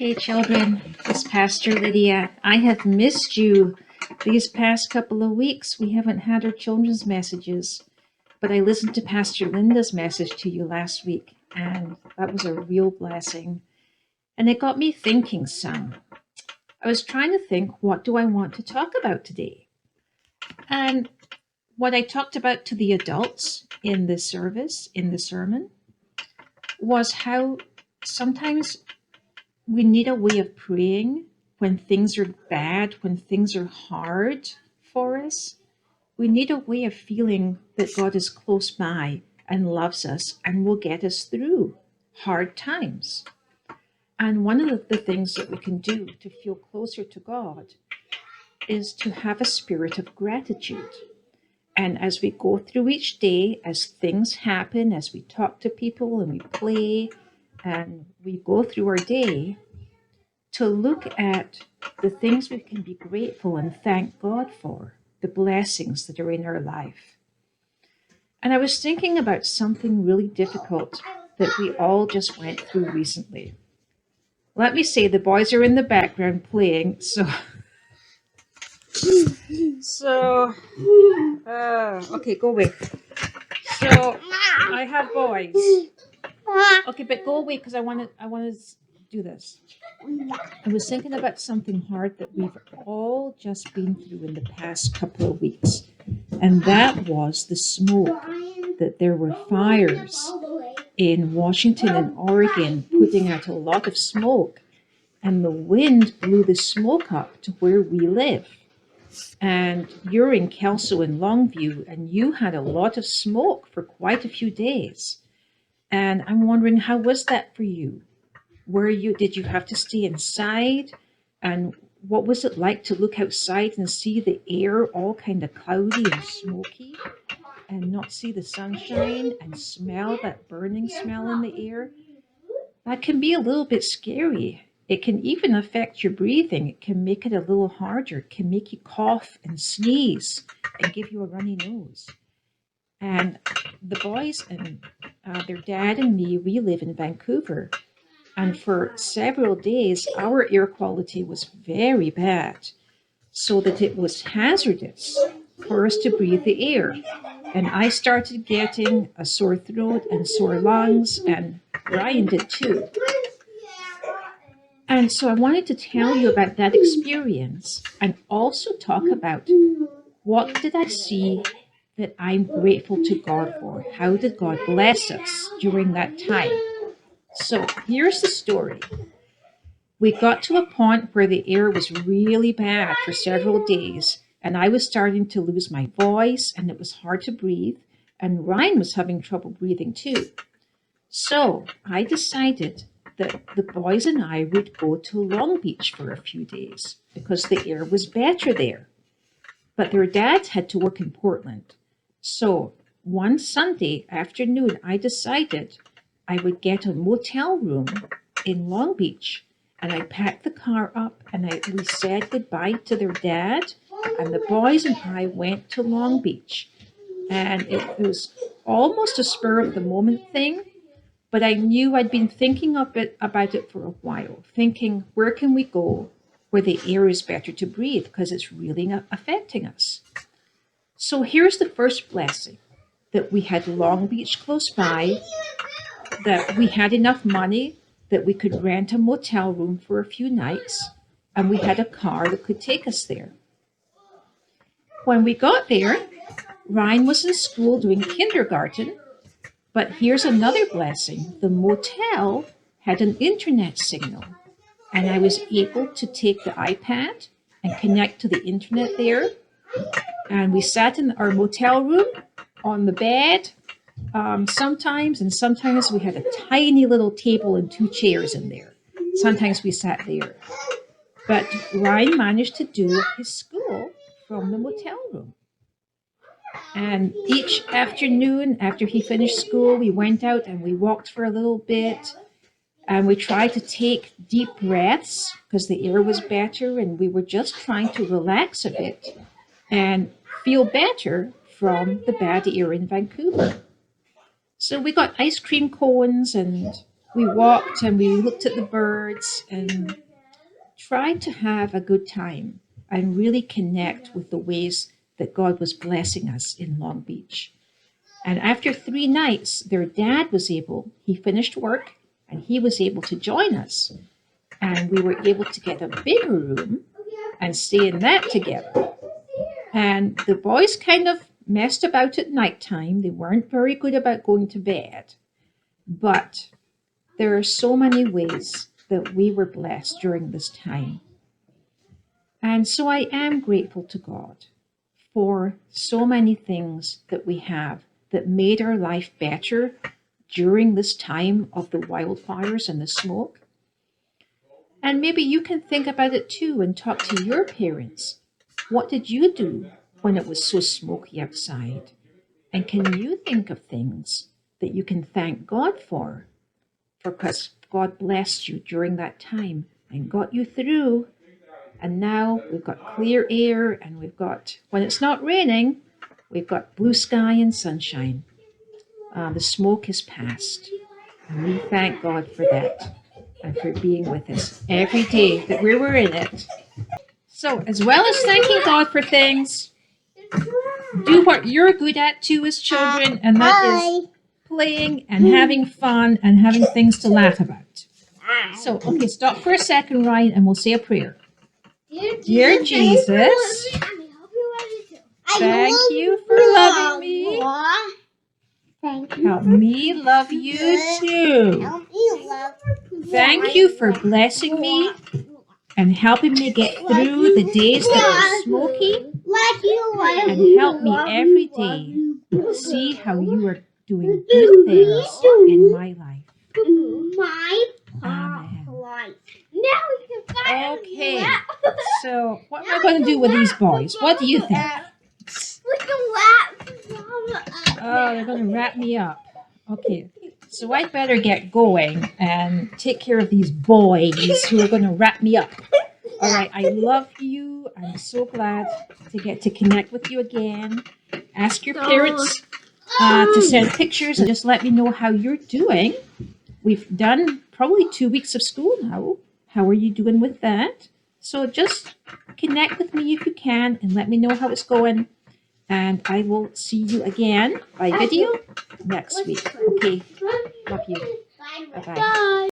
Hey children, it's Pastor Lydia. I have missed you these past couple of weeks. We haven't had our children's messages, but I listened to Pastor Linda's message to you last week, and that was a real blessing. And it got me thinking some. I was trying to think, what do I want to talk about today? And what I talked about to the adults in the service, in the sermon, was how sometimes we need a way of praying when things are bad, when things are hard for us. We need a way of feeling that God is close by and loves us and will get us through hard times. And one of the things that we can do to feel closer to God is to have a spirit of gratitude. And as we go through each day, as things happen, as we talk to people and we play and we go through our day, to look at the things we can be grateful and thank God for, the blessings that are in our life. And I was thinking about something really difficult that we all just went through recently. Let me say the boys are in the background playing, okay, go away. So I have boys. Okay, but go away because I want to do this. I was thinking about something hard that we've all just been through in the past couple of weeks, and that was the smoke. That there were fires in Washington and Oregon putting out a lot of smoke, and the wind blew the smoke up to where we live. And you're in Kelso and Longview, and you had a lot of smoke for quite a few days. And I'm wondering, how was that for you? Did you have to stay inside? And what was it like to look outside and see the air all kind of cloudy and smoky and not see the sunshine and smell that burning smell in the air? That can be a little bit scary. It can even affect your breathing. It can make it a little harder. It can make you cough and sneeze and give you a runny nose. And the boys and their dad and me, we live in Vancouver. And for several days, our air quality was very bad, so that it was hazardous for us to breathe the air. And I started getting a sore throat and sore lungs, and Ryan did too. And so I wanted to tell you about that experience and also talk about what did I see that I'm grateful to God for? How did God bless us during that time? So here's the story. We got to a point where the air was really bad for several days, and I was starting to lose my voice, and it was hard to breathe, and Ryan was having trouble breathing too. So I decided that the boys and I would go to Long Beach for a few days because the air was better there. But their dads had to work in Portland. So one Sunday afternoon, I decided I would get a motel room in Long Beach, and I packed the car up, and we said goodbye to their dad, and the boys and I went to Long Beach. And it was almost a spur of the moment thing, but I knew I'd been thinking about it for a while, thinking, where can we go where the air is better to breathe, because it's really affecting us. So here's the first blessing, that we had Long Beach close by, that we had enough money that we could rent a motel room for a few nights, and we had a car that could take us there. When we got there, Ryan was in school doing kindergarten, but here's another blessing. The motel had an internet signal, and I was able to take the iPad and connect to the internet there. And we sat in our motel room on the bed sometimes, and sometimes we had a tiny little table and 2 chairs in there. Sometimes we sat there. But Ryan managed to do his school from the motel room. And each afternoon after he finished school, we went out and we walked for a little bit, and we tried to take deep breaths because the air was better, and we were just trying to relax a bit and feel better from the bad air in Vancouver. So we got ice cream cones and We walked and we looked at the birds and tried to have a good time and really connect with the ways that God was blessing us in Long Beach. And after 3 nights, their dad was able, he finished work and he was able to join us. And we were able to get a bigger room and stay in that together. And the boys kind of messed about at nighttime. They weren't very good about going to bed. But there are so many ways that we were blessed during this time. And so I am grateful to God for so many things that we have that made our life better during this time of the wildfires and the smoke. And maybe you can think about it too and talk to your parents. What did you do when it was so smoky outside? And can you think of things that you can thank God for? Because God blessed you during that time and got you through. And now we've got clear air and we've got, when it's not raining, we've got blue sky and sunshine. The smoke is past. And we thank God for that and for being with us every day that we were in it. So, as well as thanking God for things, do what you're good at too as children, and that is playing and having fun and having things to laugh about. So, okay, stop for a second, Ryan, and we'll say a prayer. Dear Jesus, thank you for loving me. Help me love you too. Thank you for blessing me and helping me get through the days that were smoky. And help me every day see how you are doing good things in my life. Amen. Okay, so what am I going to do with these boys? What do you think? Oh, they're going to wrap me up. Okay, so I better get going and take care of these boys who are going to wrap me up. All right, I love you. I'm so glad to get to connect with you again. Ask your parents to send pictures and just let me know how you're doing. We've done probably 2 weeks of school now. How are you doing with that? So just connect with me if you can and let me know how it's going. And I will see you again by video next week. Okay, love you. Bye-bye.